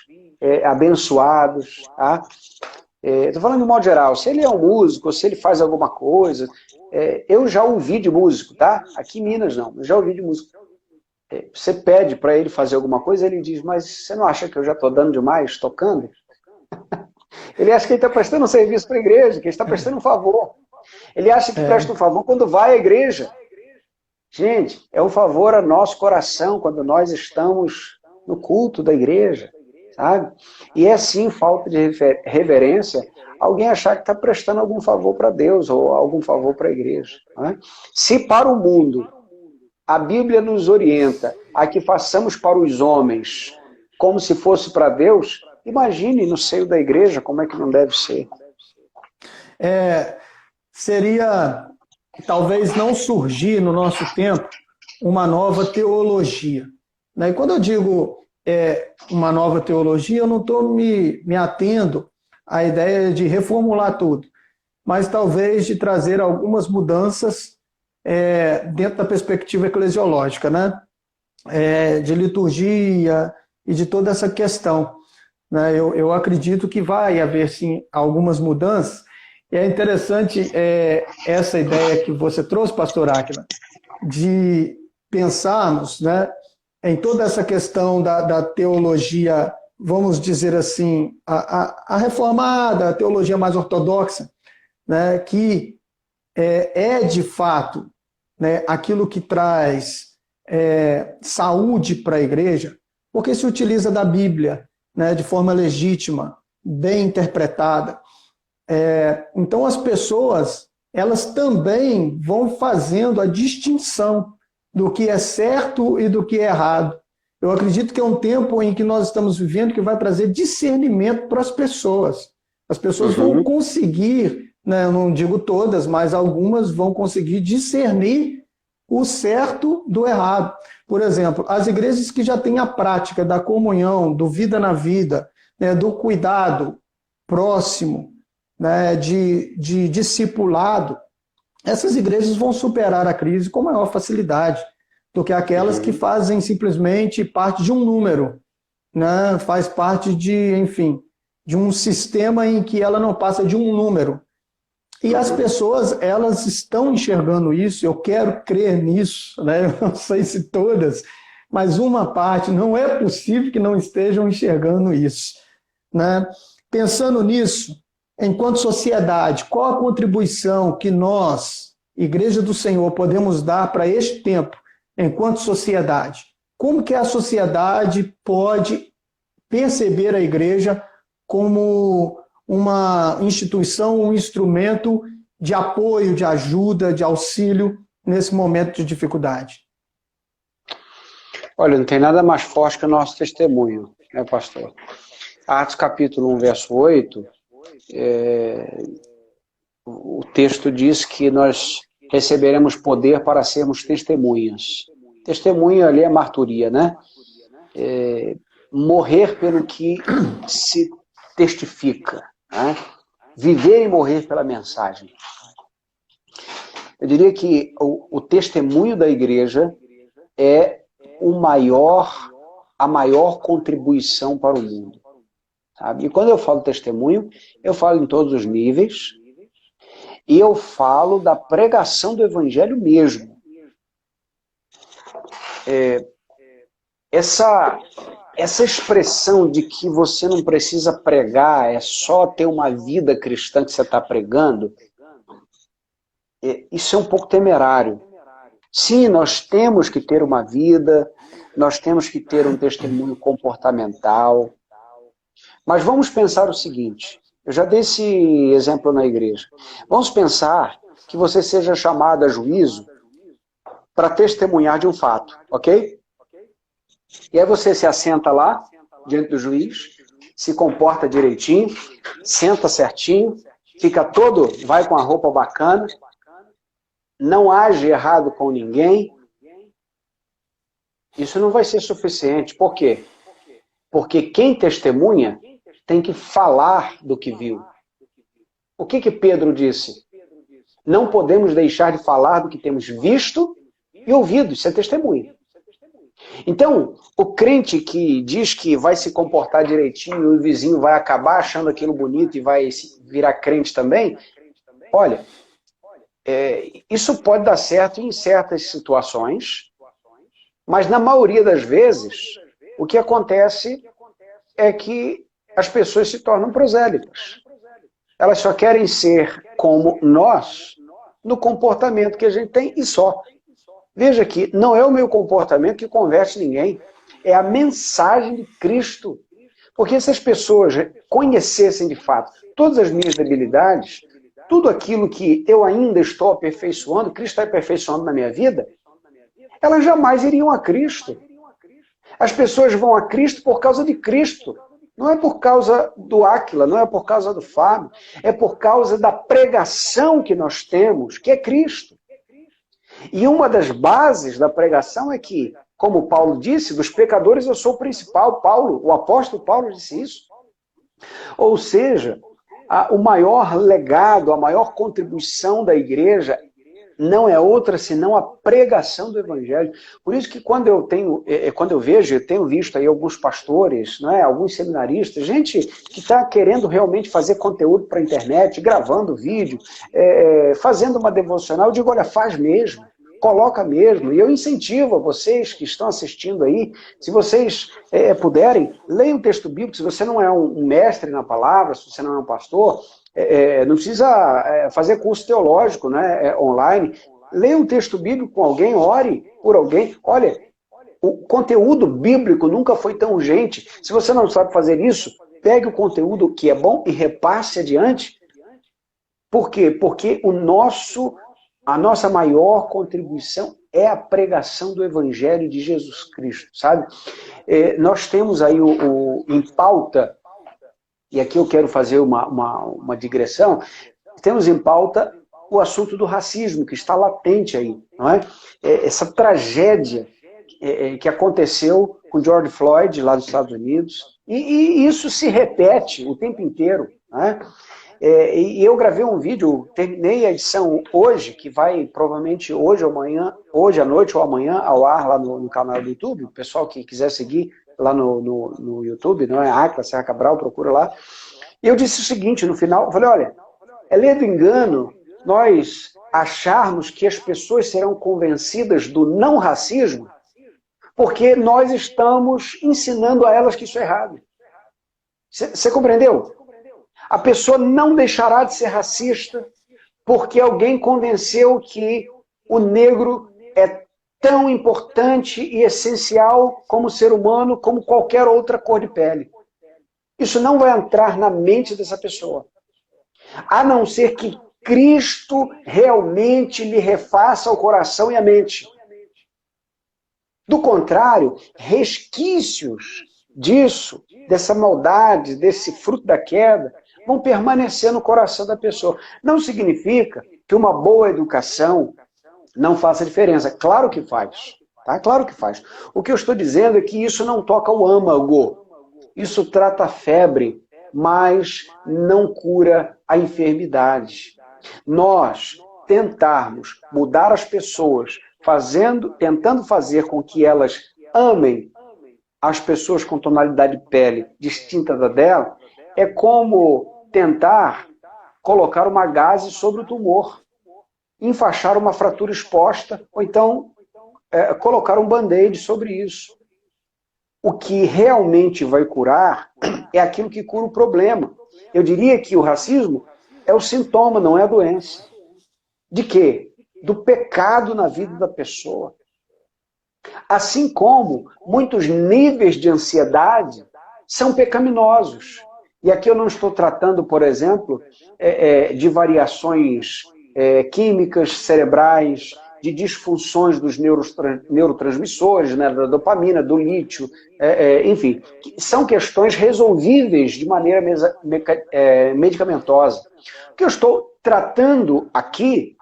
abençoados, tá? Estou falando de um modo geral. Se ele é um músico, se ele faz alguma coisa, eu já ouvi de músico, tá? Aqui em Minas não, eu já ouvi de músico. Você pede para ele fazer alguma coisa, ele diz, mas você não acha que eu já estou dando demais, tocando? Ele acha que ele está prestando um serviço para a igreja, que ele está prestando um favor. Ele acha que presta um favor quando vai à igreja. Gente, é um favor ao nosso coração quando nós estamos no culto da igreja, sabe? E é sim falta de reverência alguém achar que está prestando algum favor para Deus ou algum favor para a igreja. Né? Se para o mundo a Bíblia nos orienta a que façamos para os homens como se fosse para Deus, imagine no seio da igreja como é que não deve ser. Seria talvez não surgir no nosso tempo uma nova teologia. E quando eu digo uma nova teologia, eu não estou me atendo à ideia de reformular tudo, mas talvez de trazer algumas mudanças dentro da perspectiva eclesiológica, né? De liturgia e de toda essa questão. Né? Eu acredito que vai haver, sim, algumas mudanças. E é interessante essa ideia que você trouxe, pastor Áquila, de pensarmos, né, em toda essa questão da teologia, vamos dizer assim, a reformada, a teologia mais ortodoxa, né, que de fato, né, aquilo que traz saúde para a igreja, porque se utiliza da Bíblia, né, de forma legítima, bem interpretada. Então as pessoas, elas também vão fazendo a distinção do que é certo e do que é errado. Eu acredito que é um tempo em que nós estamos vivendo que vai trazer discernimento para as pessoas. As pessoas vão conseguir, né, eu não digo todas, mas algumas vão conseguir discernir o certo do errado. Por exemplo, as igrejas que já têm a prática da comunhão, do vida na vida, né, do cuidado próximo, né, de discipulado, essas igrejas vão superar a crise com maior facilidade do que aquelas que fazem simplesmente parte de um número, né, faz parte de, enfim, de um sistema em que ela não passa de um número. E as pessoas, elas estão enxergando isso, eu quero crer nisso, né? Eu não sei se todas, mas uma parte, não é possível que não estejam enxergando isso, né? Pensando nisso, enquanto sociedade, qual a contribuição que nós, Igreja do Senhor, podemos dar para este tempo, enquanto sociedade? Como que a sociedade pode perceber a igreja como uma instituição, um instrumento de apoio, de ajuda, de auxílio nesse momento de dificuldade? Olha, não tem nada mais forte que o nosso testemunho, né, pastor? Atos capítulo 1, verso 8, o texto diz que nós receberemos poder para sermos testemunhas. Testemunha ali é marturia, né? Morrer pelo que se testifica, né? Viver e morrer pela mensagem. Eu diria que o testemunho da igreja é a maior contribuição para o mundo. Sabe? E quando eu falo testemunho, eu falo em todos os níveis, e eu falo da pregação do evangelho mesmo. Essa expressão de que você não precisa pregar, é só ter uma vida cristã que você está pregando, isso é um pouco temerário. Sim, nós temos que ter uma vida, nós temos que ter um testemunho comportamental, mas vamos pensar o seguinte, eu já dei esse exemplo na igreja, vamos pensar que você seja chamado a juízo para testemunhar de um fato, ok? E aí você se assenta lá, diante do juiz, se comporta direitinho, senta certinho, fica todo, vai com a roupa bacana, não age errado com ninguém. Isso não vai ser suficiente. Por quê? Porque quem testemunha tem que falar do que viu. O que Pedro disse? Não podemos deixar de falar do que temos visto e ouvido. Isso é testemunho. Então, o crente que diz que vai se comportar direitinho e o vizinho vai acabar achando aquilo bonito e vai virar crente também, olha, isso pode dar certo em certas situações, mas na maioria das vezes, o que acontece é que as pessoas se tornam prosélitas. Elas só querem ser como nós, no comportamento que a gente tem e só. Veja que não é o meu comportamento que converte ninguém, é a mensagem de Cristo. Porque se as pessoas conhecessem de fato todas as minhas debilidades, tudo aquilo que eu ainda estou aperfeiçoando, Cristo está aperfeiçoando na minha vida, elas jamais iriam a Cristo. As pessoas vão a Cristo por causa de Cristo. Não é por causa do Áquila, não é por causa do Fábio, é por causa da pregação que nós temos, que é Cristo. E uma das bases da pregação é que, como Paulo disse, dos pecadores eu sou o principal. O apóstolo Paulo disse isso. Ou seja, o maior legado, a maior contribuição da igreja não é outra senão a pregação do evangelho. Por isso que quando eu tenho visto aí alguns pastores, não é, alguns seminaristas, gente que está querendo realmente fazer conteúdo para a internet, gravando vídeo, fazendo uma devocional, eu digo, olha, faz mesmo. Coloca mesmo, e eu incentivo a vocês que estão assistindo aí, se vocês puderem, leiam o texto bíblico, se você não é um mestre na palavra, se você não é um pastor, não precisa fazer curso teológico, né, online, leia um texto bíblico com alguém, ore por alguém, olha, o conteúdo bíblico nunca foi tão urgente, se você não sabe fazer isso, pegue o conteúdo que é bom e repasse adiante. Por quê? Porque a nossa maior contribuição é a pregação do Evangelho de Jesus Cristo, sabe? Nós temos aí em pauta, e aqui eu quero fazer uma digressão, temos em pauta o assunto do racismo, que está latente aí, não é? Essa tragédia que aconteceu com George Floyd, lá dos Estados Unidos, e isso se repete o tempo inteiro, não é? E eu gravei um vídeo, terminei a edição hoje, que vai provavelmente hoje à noite ou amanhã ao ar lá no canal do YouTube, o pessoal que quiser seguir lá no YouTube, não é? Acla Serra Cabral, procura lá. E eu disse o seguinte no final, eu falei, olha, é ledo engano nós acharmos que as pessoas serão convencidas do não racismo, porque nós estamos ensinando a elas que isso é errado. Você compreendeu? A pessoa não deixará de ser racista porque alguém convenceu que o negro é tão importante e essencial como ser humano, como qualquer outra cor de pele. Isso não vai entrar na mente dessa pessoa. A não ser que Cristo realmente lhe refaça o coração e a mente. Do contrário, resquícios disso, dessa maldade, desse fruto da queda, vão permanecer no coração da pessoa. Não significa que uma boa educação não faça diferença. Claro que faz. Tá? Claro que faz. O que eu estou dizendo é que isso não toca o âmago. Isso trata a febre, mas não cura a enfermidade. Nós tentarmos mudar as pessoas, tentando fazer com que elas amem as pessoas com tonalidade de pele distinta da dela, é como tentar colocar uma gaze sobre o tumor, enfaixar uma fratura exposta, ou então colocar um band-aid sobre isso. O que realmente vai curar é aquilo que cura o problema. Eu diria que o racismo é o sintoma, não é a doença. De quê? Do pecado na vida da pessoa. Assim como muitos níveis de ansiedade são pecaminosos. E aqui eu não estou tratando, por exemplo, de variações químicas cerebrais, de disfunções dos neurotransmissores, né, da dopamina, do lítio, enfim, são questões resolvíveis de maneira medicamentosa. O que eu estou tratando aqui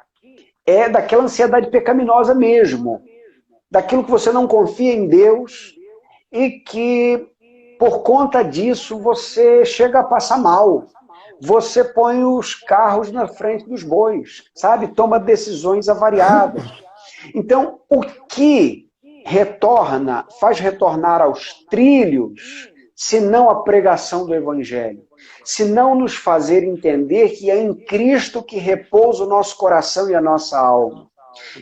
é daquela ansiedade pecaminosa mesmo, daquilo que você não confia em Deus e que, por conta disso, você chega a passar mal. Você põe os carros na frente dos bois, sabe? Toma decisões avariadas. Então, o que faz retornar aos trilhos, se não a pregação do Evangelho? Se não nos fazer entender que é em Cristo que repousa o nosso coração e a nossa alma.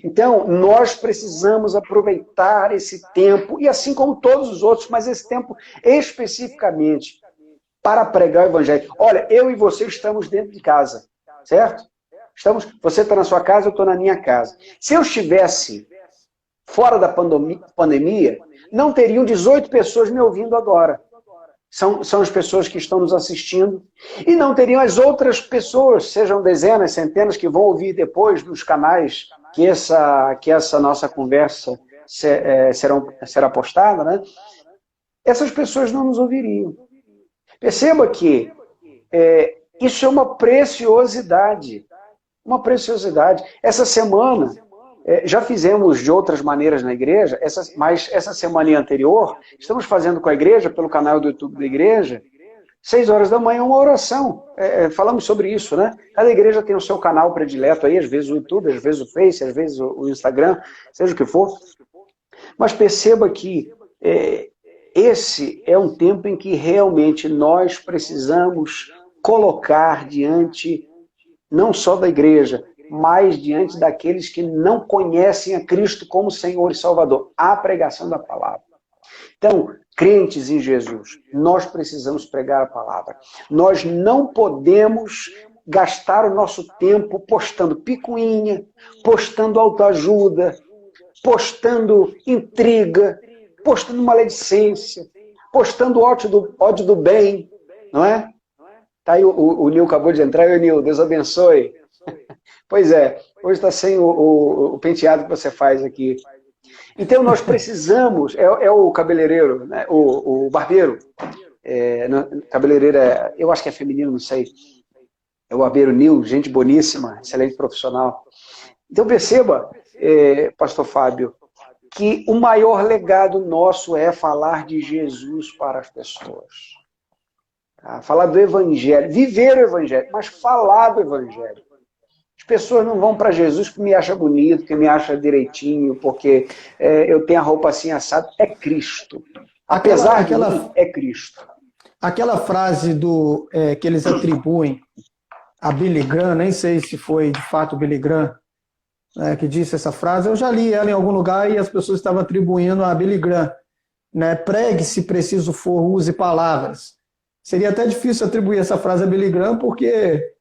Então, nós precisamos aproveitar esse tempo, e assim como todos os outros, mas esse tempo especificamente, para pregar o Evangelho. Olha, eu e você estamos dentro de casa, certo? Você está na sua casa, eu estou na minha casa. Se eu estivesse fora da pandemia, não teriam 18 pessoas me ouvindo agora. São as pessoas que estão nos assistindo. E não teriam as outras pessoas, sejam dezenas, centenas, que vão ouvir depois nos canais que essa nossa conversa será postada, né? Essas pessoas não nos ouviriam. Perceba que isso é uma preciosidade. Uma preciosidade. Essa semana, Já fizemos de outras maneiras na igreja, mas essa semana anterior, estamos fazendo com a igreja, pelo canal do YouTube da igreja, 6 horas da manhã, uma oração. Falamos sobre isso, né? Cada igreja tem o seu canal predileto aí, às vezes o YouTube, às vezes o Face, às vezes o Instagram, seja o que for. Mas perceba que esse é um tempo em que realmente nós precisamos colocar diante, não só da igreja, mas diante daqueles que não conhecem a Cristo como Senhor e Salvador, a pregação da palavra. Então, crentes em Jesus, nós precisamos pregar a palavra. Nós não podemos gastar o nosso tempo postando picuinha, postando autoajuda, postando intriga, postando maledicência, postando ódio do bem, não é? Tá aí o Nil acabou de entrar. Oi, Nil, Deus abençoe. Pois é, hoje está sem o penteado que você faz aqui. Então nós precisamos, o cabeleireiro, né? o barbeiro, cabeleireiro eu acho que é feminino, não sei, é o barbeiro Nil, gente boníssima, excelente profissional. Então perceba, pastor Fábio, que o maior legado nosso é falar de Jesus para as pessoas. Tá? Falar do evangelho, viver o evangelho, mas falar do evangelho. As pessoas não vão para Jesus porque me acha bonito, porque me acha direitinho, porque eu tenho a roupa assim assada. É Cristo. Apesar de mim, é Cristo. Aquela frase que eles atribuem a Billy Graham, nem sei se foi de fato Billy Graham, que disse essa frase, eu já li ela em algum lugar e as pessoas estavam atribuindo a Billy Graham. Né? Pregue se preciso for, use palavras. Seria até difícil atribuir essa frase a Billy Graham, porque...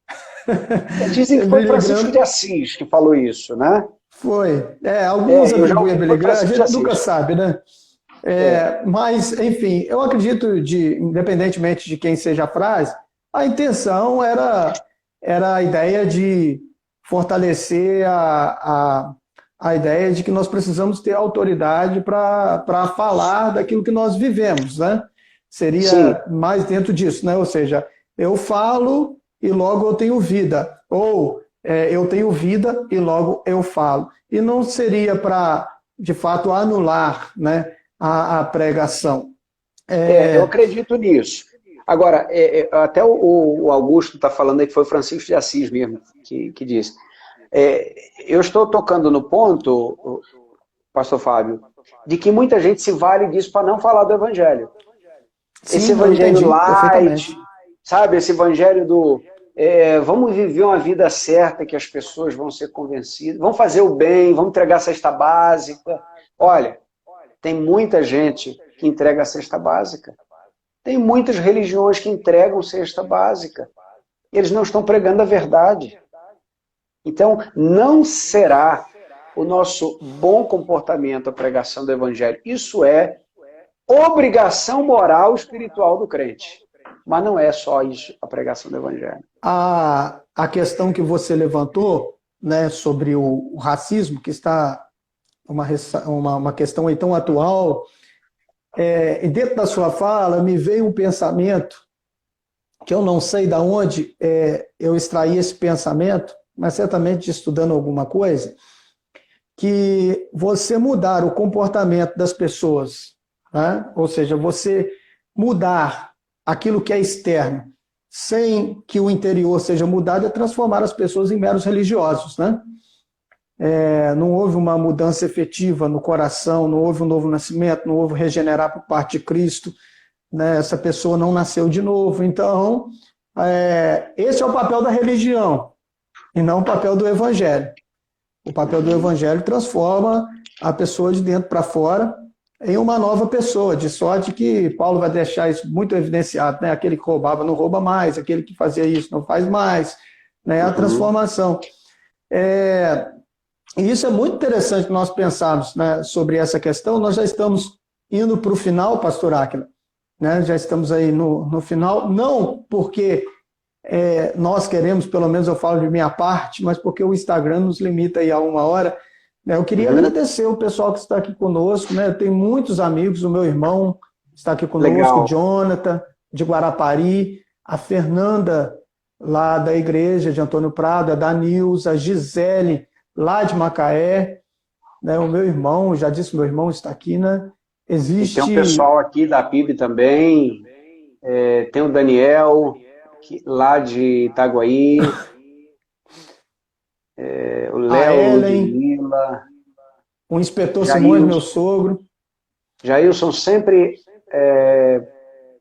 Dizem que foi Francisco de Assis que falou isso, né? Foi. Alguns atribuem a Billy Graham, a gente nunca sabe, né? Mas, enfim, eu acredito, independentemente de quem seja a frase, a intenção era a ideia de fortalecer a ideia de que nós precisamos ter autoridade para falar daquilo que nós vivemos, né? Seria mais dentro disso, né? Ou seja, eu falo e logo eu tenho vida, ou eu tenho vida e logo eu falo. E não seria para, de fato, anular, né, a pregação. Eu acredito nisso. Agora, até o Augusto está falando aí que foi Francisco de Assis mesmo que disse. Eu estou tocando no ponto, pastor Fábio, de que muita gente se vale disso para não falar do evangelho. Sim, esse evangelho light, sabe? Esse evangelho do vamos viver uma vida certa que as pessoas vão ser convencidas, vão fazer o bem, vamos entregar a cesta básica. Olha, tem muita gente que entrega a cesta básica. Tem muitas religiões que entregam cesta básica. Eles não estão pregando a verdade. Então, não será o nosso bom comportamento a pregação do evangelho. Isso é obrigação moral e espiritual do crente. Mas não é só isso a pregação do evangelho. A questão que você levantou, né, sobre o racismo, que está uma questão aí tão atual, e dentro da sua fala me veio um pensamento que eu não sei de onde eu extraí esse pensamento, mas certamente estudando alguma coisa, que você mudar o comportamento das pessoas, né? Ou seja, você mudar aquilo que é externo, sem que o interior seja mudado, é transformar as pessoas em meros religiosos, né? Não houve uma mudança efetiva no coração, não houve um novo nascimento, não houve regenerar por parte de Cristo, né? Essa pessoa não nasceu de novo. Então, esse é o papel da religião, e não o papel do evangelho. O papel do evangelho transforma a pessoa de dentro para fora em uma nova pessoa, de sorte que Paulo vai deixar isso muito evidenciado, né? Aquele que roubava não rouba mais, aquele que fazia isso não faz mais, né? A transformação. E isso é muito interessante nós pensarmos, né, sobre essa questão. Nós já estamos indo para o final, pastor Áquila, né? Já estamos aí no final, não porque nós queremos, pelo menos eu falo de minha parte, mas porque o Instagram nos limita aí a 1 hora. Eu queria agradecer o pessoal que está aqui conosco, né? Eu tenho muitos amigos, o meu irmão está aqui conosco, Legal. O Jonathan, de Guarapari, a Fernanda, lá da igreja de Antônio Prado, a Danilza, a Gisele, lá de Macaé, né? O meu irmão, já disse, meu irmão está aqui, né? Existe... E tem um pessoal aqui da PIB também, tem o Daniel, lá de Itaguaí, o a Léo de Ellen, Lila, o inspetor Simões, meu Jailson. sogro. Jailson sempre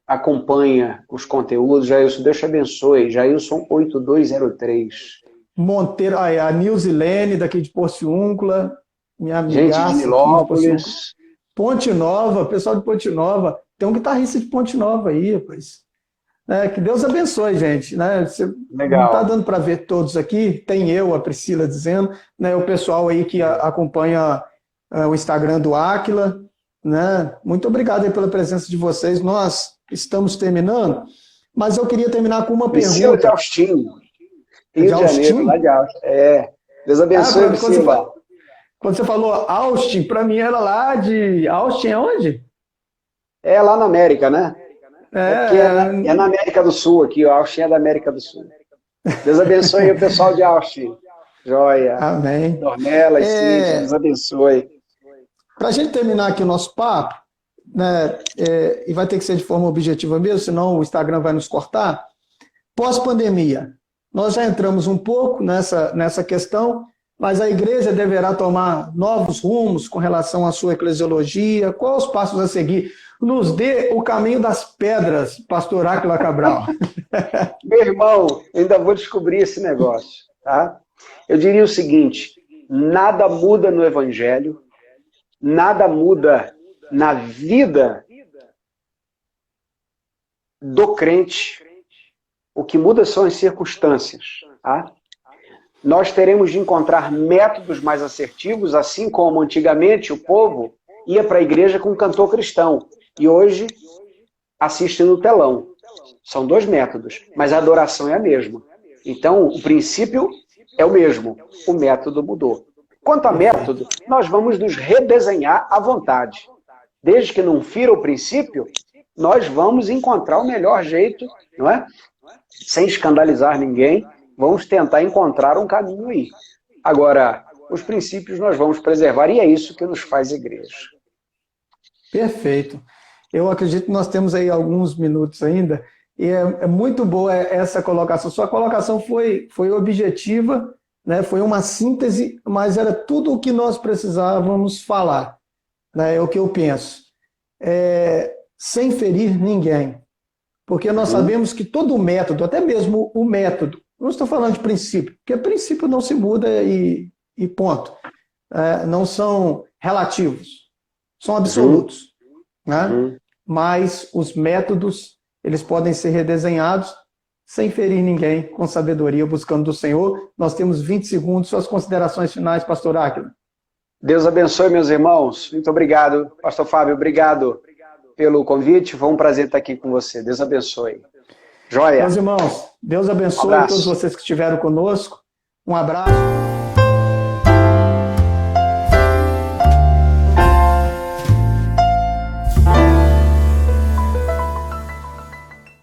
acompanha os conteúdos. Jailson, Deus te abençoe. Jailson 8203. Monteiro, a Nilzilene, daqui de Porciúncula, minha Gente de amigaça aqui de Porciúncula. Nilópolis. Ponte Nova, pessoal de Ponte Nova. Tem um guitarrista de Ponte Nova aí, rapaz. Que Deus abençoe, gente. Né? Você Legal. não está dando para ver todos aqui. Tem eu, a Priscila dizendo, né? O pessoal aí que acompanha o Instagram do Áquila. Né? Muito obrigado aí pela presença de vocês. Nós estamos terminando, mas eu queria terminar com uma Priscila pergunta. de Austin, Rio de Janeiro, lá de Austin. Deus abençoe, Priscila. Quando você falou Austin, para mim era lá de... Austin é onde? É lá na América, né? É na América do Sul aqui, o Austin é da América do Sul. Deus abençoe o pessoal de Austin. Joia. Amém. Dornelas, Cíntia, Deus abençoe. Para a gente terminar aqui o nosso papo, né, e vai ter que ser de forma objetiva mesmo, senão o Instagram vai nos cortar, pós-pandemia, nós já entramos um pouco nessa questão, mas a igreja deverá tomar novos rumos com relação à sua eclesiologia. Quais os passos a seguir? Nos dê o caminho das pedras, pastor Áquila Cabral. Meu irmão, ainda vou descobrir esse negócio. Tá? Eu diria o seguinte, nada muda no evangelho, nada muda na vida do crente. O que muda são as circunstâncias. Tá? Nós teremos de encontrar métodos mais assertivos, assim como antigamente o povo ia para a igreja com um cantor cristão. E hoje assiste no telão. São dois métodos, mas a adoração é a mesma. Então, o princípio é o mesmo, o método mudou. Quanto a método, nós vamos nos redesenhar à vontade. Desde que não fira o princípio, nós vamos encontrar o melhor jeito, não é? Sem escandalizar ninguém, vamos tentar encontrar um caminho aí. Agora, os princípios nós vamos preservar, e é isso que nos faz igreja. Perfeito. Eu acredito que nós temos aí alguns minutos ainda, e é muito boa essa colocação. Sua colocação foi objetiva, né? Foi uma síntese, mas era tudo o que nós precisávamos falar. Né? É o que eu penso. Sem ferir ninguém. Porque nós sabemos que todo o método, até mesmo o método, não estou falando de princípio, porque princípio não se muda e ponto. Não são relativos, são absolutos. Né? Mas os métodos, eles podem ser redesenhados sem ferir ninguém, com sabedoria, buscando do Senhor. Nós temos 20 segundos, suas considerações finais, pastor Áquila. Deus abençoe, meus irmãos. Muito obrigado. Pastor Fábio, obrigado pelo convite. Foi um prazer estar aqui com você. Deus abençoe. Joia. Meus irmãos, Deus abençoe todos vocês que estiveram conosco. Um abraço.